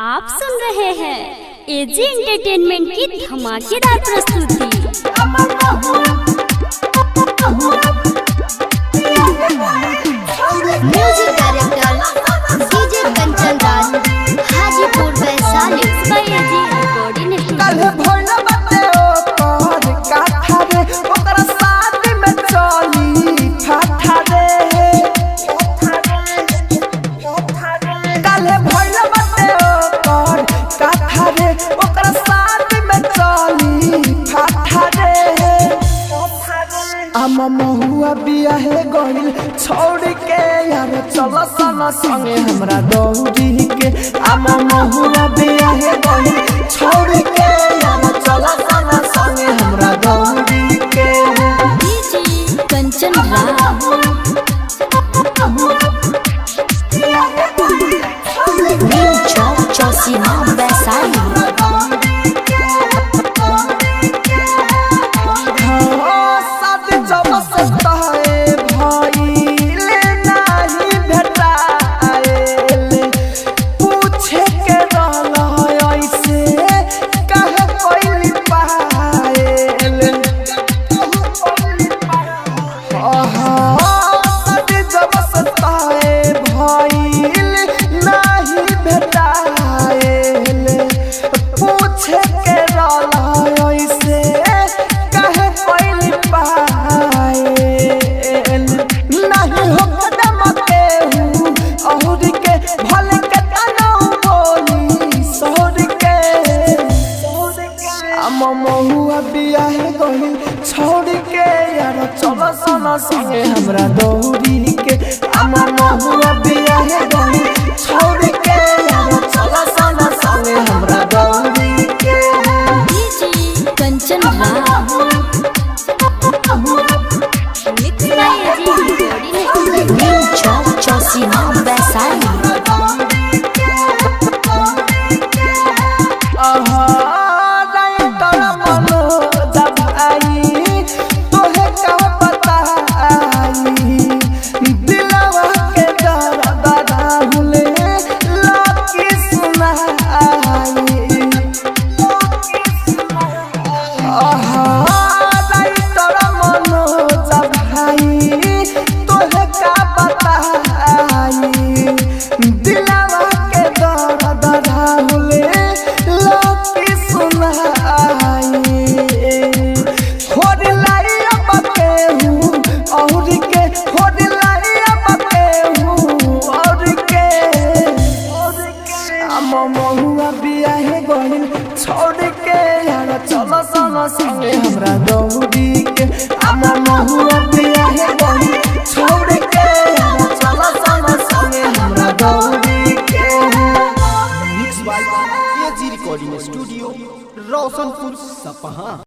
आप सुन रहे हैं एजी एंटरटेनमेंट की धमाकेदार प्रस्तुति। Music director DJ Kanchan Raj, Hajipur Vaishali. AG recording महुआ बिया है गइल छोड़ के यार चल सना संगे हमरा दौड़ी के। महुआ बिया है गइल छोड़ के यार चल सना संगे हमरा दौड़ी के। डीजे कंचन राज चौसीमा वैशाली। महुआ बिया है गइल छोड़ के यार चल सना संगे हमरा दौड़ी के। महुआ बिया है गइल छोड़ के यार चल सना संगे हमरा दौड़ी के। DJ Kanchan Raj AG recording चौसीमा Vaishali. महुआ बिया है गइल छोड़ के यार चल सना संगे हमरा दौड़ी के। महुआ बिया है गइल छोड़ के यार चल सना संगे हमरा दौड़ी के। Mix by AG recording studio Roshanpur Sapaha.